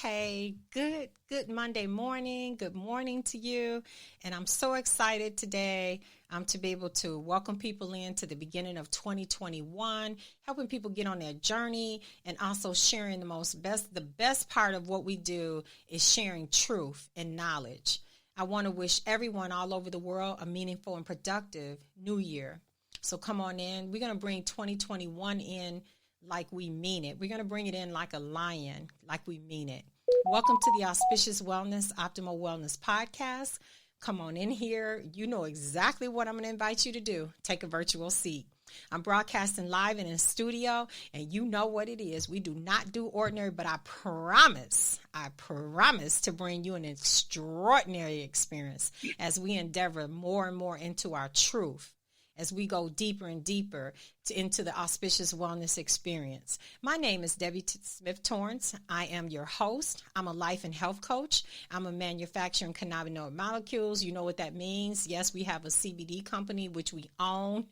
Hey, good Monday morning. Good morning to you. And I'm so excited today to be able to welcome people into the beginning of 2021, helping people get on their journey, and also sharing the best part of what we do is sharing truth and knowledge. I want to wish everyone all over the world a meaningful and productive new year. So come on in. We're going to bring 2021 in like we mean it. We're going to bring it in like a lion, like we mean it. Welcome to the Auspicious Wellness, Optimal Wellness Podcast. Come on in here. You know exactly what I'm going to invite you to do. Take a virtual seat. I'm broadcasting live and in studio, and you know what it is. We do not do ordinary, but I promise to bring you an extraordinary experience as we endeavor more and more into our truth, as we go deeper and deeper into the auspicious wellness experience. My name is Debra Smith Torrence. I am your host. I'm a life and health coach. I'm a manufacturer in cannabinoid molecules. You know what that means. Yes, we have a CBD company, which we own.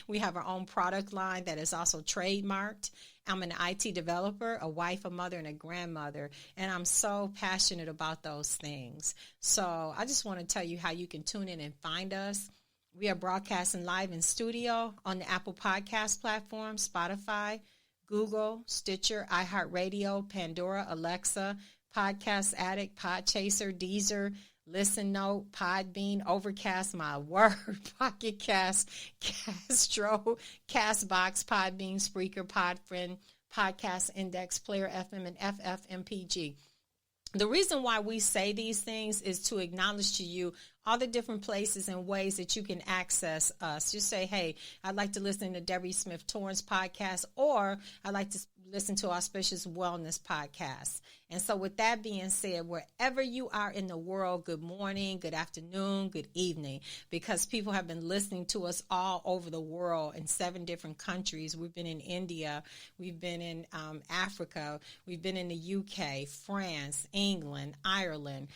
We have our own product line that is also trademarked. I'm an IT developer, a wife, a mother, and a grandmother, and I'm so passionate about those things. So I just want to tell you how you can tune in and find us. We are broadcasting live in studio on the Apple Podcast platform, Spotify, Google, Stitcher, iHeartRadio, Pandora, Alexa, Podcast Addict, Podchaser, Deezer, Listen Note, Podbean, Overcast, my word, Pocket Cast, Castro, Castbox, Podbean, Spreaker, Podfriend, Podcast Index, Player FM, and FFmpg. The reason why we say these things is to acknowledge to you all the different places and ways that you can access us. Just say, hey, I'd like to listen to Debra Smith Torrence podcast, or I'd like to listen to Auspicious Wellness podcast. And so with that being said, wherever you are in the world, good morning, good afternoon, good evening, because people have been listening to us all over the world in 7 different countries. We've been in India, we've been in Africa, we've been in the UK, France, England, Ireland,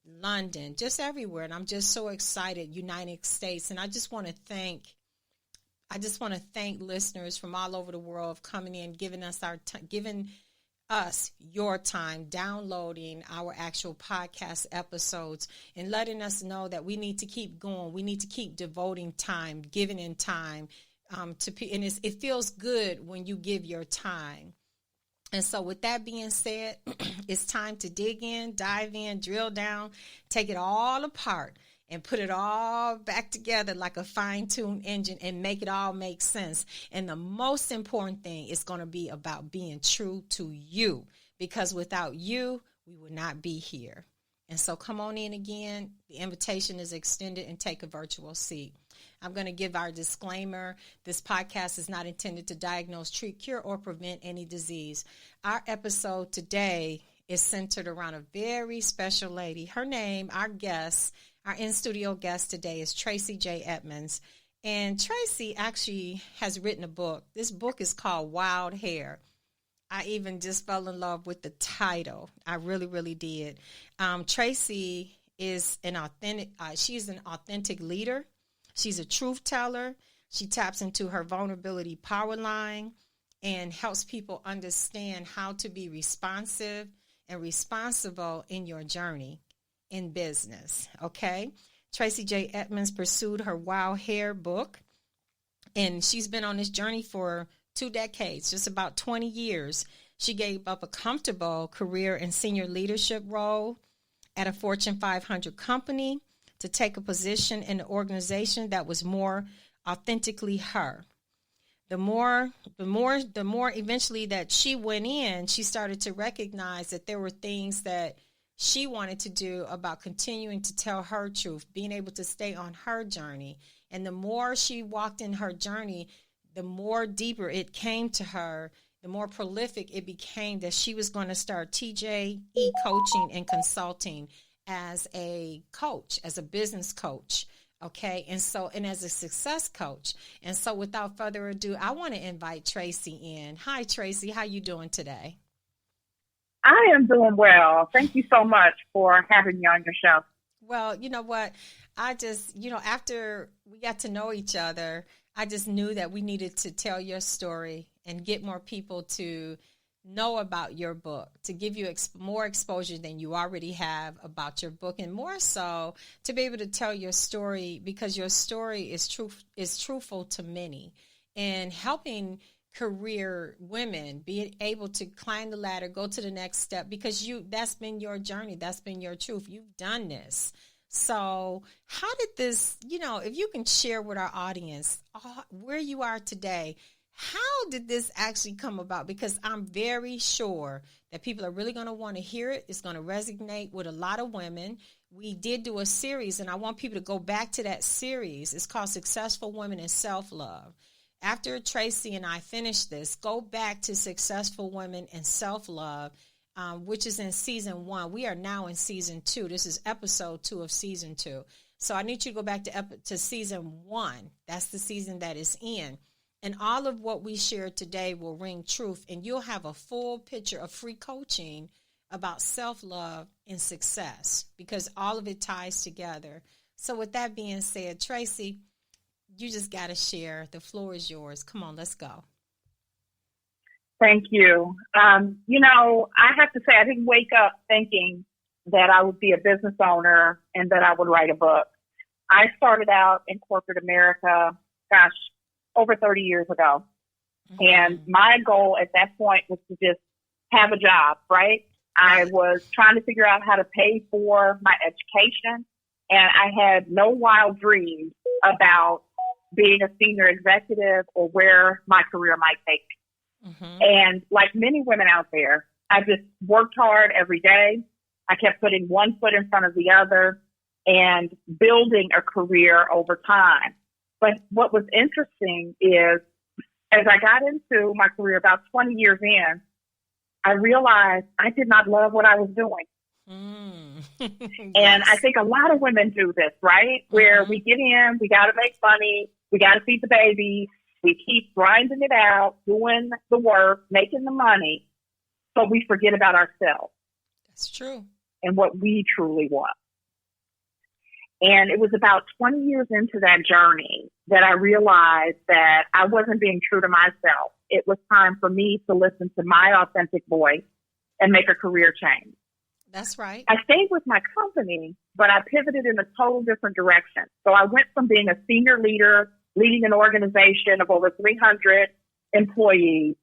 London, just everywhere. And I'm just so excited, United States. And I just want to thank listeners from all over the world for coming in, giving us your time, downloading our actual podcast episodes, and letting us know that we need to keep going. We need to keep devoting time, giving in time and it feels good when you give your time. And so with that being said, it's time to dig in, dive in, drill down, take it all apart, and put it all back together like a fine-tuned engine and make it all make sense. And the most important thing is going to be about being true to you, because without you, we would not be here. And so come on in again. The invitation is extended, and take a virtual seat. I'm going to give our disclaimer. This podcast is not intended to diagnose, treat, cure, or prevent any disease. Our episode today is centered around a very special lady. Her name, our in-studio guest today is Tracey J. Edmonds. And Tracey actually has written a book. This book is called Wild Hair. I even just fell in love with the title. I really, really did. Tracey is she's an authentic leader. She's a truth teller. She taps into her vulnerability power line and helps people understand how to be responsive and responsible in your journey in business. Okay. Tracey J. Edmonds pursued her Wild Hair book, and she's been on this journey for 2 decades, just about 20 years. She gave up a comfortable career in senior leadership role at a Fortune 500 company to take a position in an organization that was more authentically her. The more eventually that she went in, she started to recognize that there were things that she wanted to do about continuing to tell her truth, being able to stay on her journey. And the more she walked in her journey, the more deeper it came to her the more prolific it became that she was going to start TJE Coaching and Consulting as a coach, as a business coach. Okay. And as a success coach. And so without further ado, I want to invite Tracey in. Hi, Tracey. How you doing today? I am doing well. Thank you so much for having me on your show. Well, you know what? I just, after we got to know each other, I just knew that we needed to tell your story and get more people to know about your book, to give you more exposure than you already have about your book, and more so to be able to tell your story, because your story is truthful to many, and helping career women be able to climb the ladder, go to the next step, because that's been your journey, that's been your truth. You've done this. So how did this, if you can share with our audience where you are today, how did this actually come about? Because I'm very sure that people are really going to want to hear it. It's going to resonate with a lot of women. We did do a series, and I want people to go back to that series. It's called Successful Women and Self-Love. After Tracey and I finish this, go back to Successful Women and Self-Love, which is in season 1. We are now in season 2. This is episode 2 of season 2. So I need you to go back to season 1. That's the season that is in. And all of what we shared today will ring truth, and you'll have a full picture of free coaching about self-love and success, because all of it ties together. So with that being said, Tracey, you just got to share. The floor is yours. Come on, let's go. Thank you. I have to say, I didn't wake up thinking that I would be a business owner and that I would write a book. I started out in corporate America, over 30 years ago. Mm-hmm. And my goal at that point was to just have a job, right? I was trying to figure out how to pay for my education, and I had no wild dreams about being a senior executive or where my career might take me. Mm-hmm. And like many women out there, I just worked hard every day. I kept putting one foot in front of the other and building a career over time. But what was interesting is, as I got into my career about 20 years in, I realized I did not love what I was doing. And I think a lot of women do this, right? Where we get in, we got to make money, we got to feed the baby, we keep grinding it out, doing the work, making the money, but we forget about ourselves. That's true. And what we truly want. And it was about 20 years into that journey that I realized that I wasn't being true to myself. It was time for me to listen to my authentic voice and make a career change. That's right. I stayed with my company, but I pivoted in a total different direction. So I went from being a senior leader, leading an organization of over 300 employees,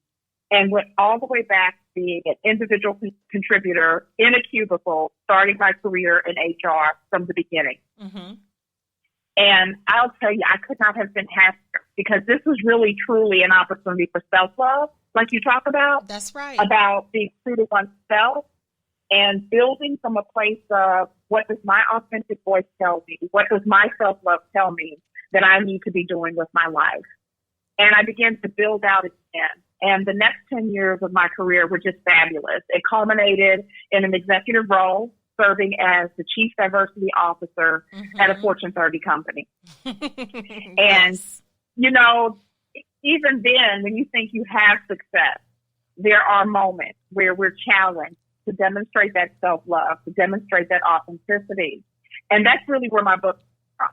and went all the way back to being an individual contributor in a cubicle, starting my career in HR from the beginning. Mm-hmm. And I'll tell you, I could not have been happier, because this was really, truly an opportunity for self-love, like you talk about. That's right. About being true to oneself and building from a place of, what does my authentic voice tell me? What does my self-love tell me that I need to be doing with my life? And I began to build out again. And the next 10 years of my career were just fabulous. It culminated in an executive role, serving as the Chief Diversity Officer at a Fortune 30 company. And, even then, when you think you have success, there are moments where we're challenged to demonstrate that self-love, to demonstrate that authenticity. And that's really where my book comes from.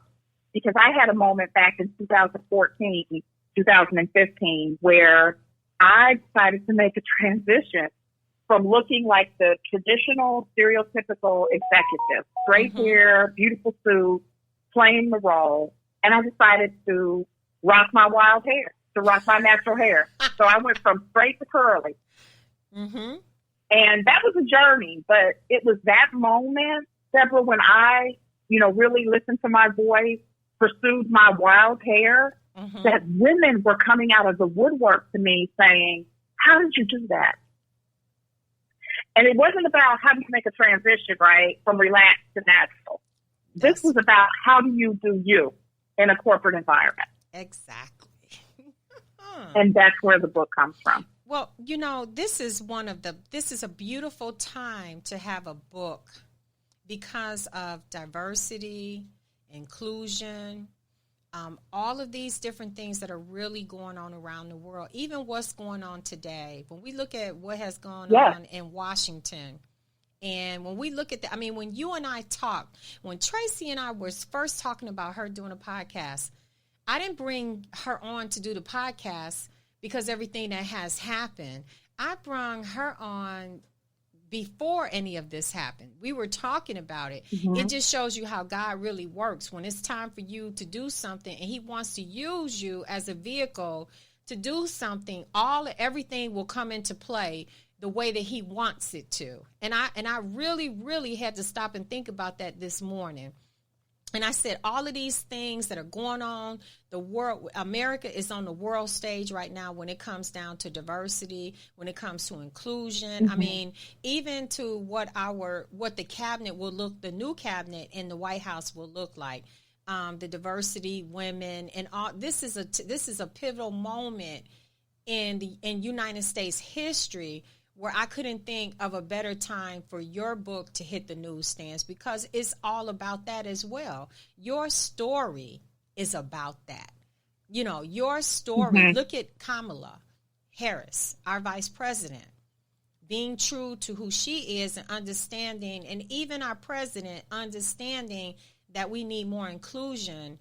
Because I had a moment back in 2014, 2015, where I decided to make a transition from looking like the traditional, stereotypical executive, straight hair, beautiful suit, playing the role. And I decided to rock my wild hair, to rock my natural hair. So I went from straight to curly. Mm-hmm. And that was a journey, but it was that moment, Debra, when I, really listened to my voice, pursued my wild hair, that women were coming out of the woodwork to me saying, how did you do that? And it wasn't about how do you make a transition, right, from relaxed to natural. Yes. This was about how do you do you in a corporate environment. Exactly. And that's where the book comes from. Well, this is a beautiful time to have a book because of diversity, inclusion, all of these different things that are really going on around the world, even what's going on today. When we look at what has gone on in Washington, and when we look at when you and I talked, when Tracey and I were first talking about her doing a podcast, I didn't bring her on to do the podcast because everything that has happened. I brought her on before any of this happened. We were talking about it. Mm-hmm. It just shows you how God really works. When it's time for you to do something and he wants to use you as a vehicle to do something, everything will come into play the way that he wants it to. And I really, really had to stop and think about that this morning. And I said, all of these things that are going on, the world, America is on the world stage right now when it comes down to diversity, when it comes to inclusion. Mm-hmm. Even to what the cabinet will look, the new cabinet in the White House will look like, the diversity, women, and all. This is a pivotal moment in United States history, where I couldn't think of a better time for your book to hit the newsstands, because it's all about that as well. Your story is about that. Your story. Mm-hmm. Look at Kamala Harris, our vice president, being true to who she is and understanding, and even our president understanding that we need more inclusion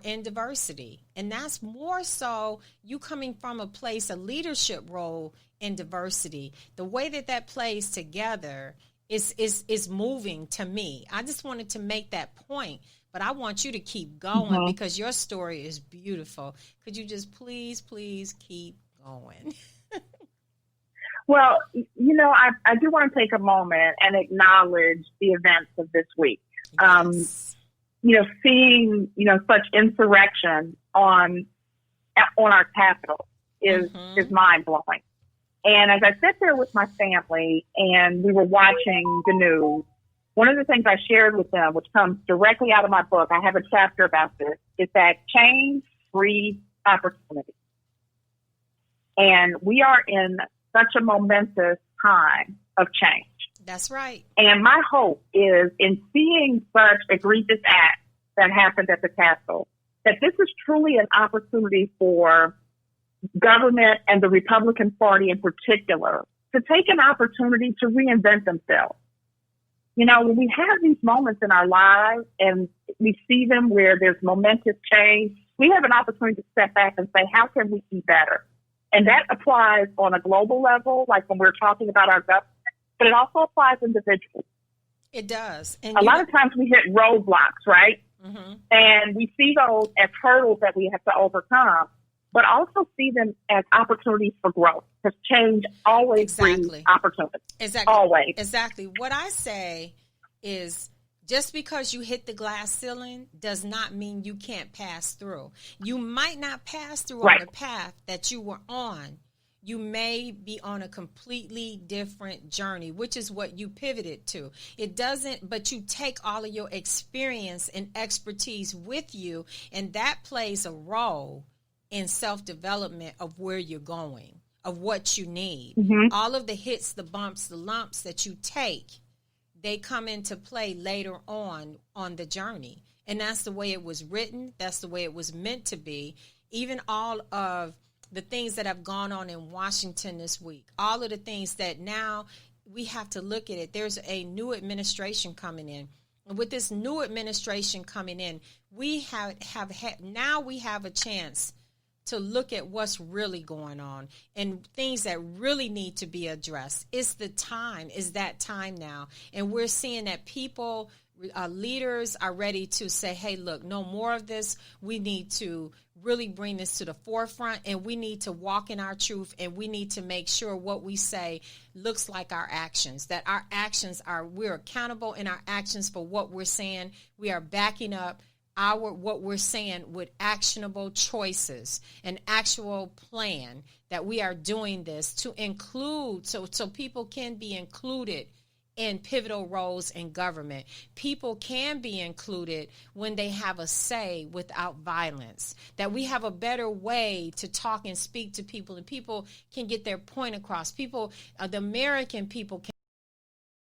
in diversity. And that's more so you coming from a place, a leadership role in diversity. The way that plays together is moving to me. I just wanted to make that point, but I want you to keep going. Mm-hmm. Because your story is beautiful. Could you just please keep going? Well, I do want to take a moment and acknowledge the events of this week. Yes. Seeing, such insurrection on our Capitol is mind blowing. And as I sat there with my family and we were watching the news, one of the things I shared with them, which comes directly out of my book, I have a chapter about this, is that change breeds opportunity. And we are in such a momentous time of change. That's right. And my hope is, in seeing such egregious acts that happened at the Capitol, that this is truly an opportunity for government and the Republican Party in particular to take an opportunity to reinvent themselves. When we have these moments in our lives and we see them where there's momentous change, we have an opportunity to step back and say, how can we be better? And that applies on a global level, like when we're talking about our government, but it also applies individually. It does. And a lot of times we hit roadblocks, right? Mm-hmm. And we see those as hurdles that we have to overcome, but also see them as opportunities for growth, because change always brings opportunity. Exactly. Always. Exactly. What I say is, just because you hit the glass ceiling does not mean you can't pass through. You might not pass through on the path that you were on. You may be on a completely different journey, which is what you pivoted to. It doesn't, but you take all of your experience and expertise with you, and that plays a role in self-development of where you're going, of what you need. Mm-hmm. All of the hits, the bumps, the lumps that you take, they come into play later on the journey. And that's the way it was written. That's the way it was meant to be. Even all of the things that have gone on in Washington this week, all of the things that now we have to look at it. There's a new administration coming in. And with this new administration coming in, we have now we have a chance to look at what's really going on and things that really need to be addressed. It's that time now. And we're seeing that people, leaders are ready to say, hey, look, no more of this. We need to really bring this to the forefront, and we need to walk in our truth, and we need to make sure what we say looks like our actions, that our actions we're accountable in our actions for what we're saying. We are backing up what we're saying with actionable choices, an actual plan that we are doing this to include, so people can be included in pivotal roles in government. People can be included when they have a say without violence, that we have a better way to talk and speak to people, and people can get their point across. People, the American people can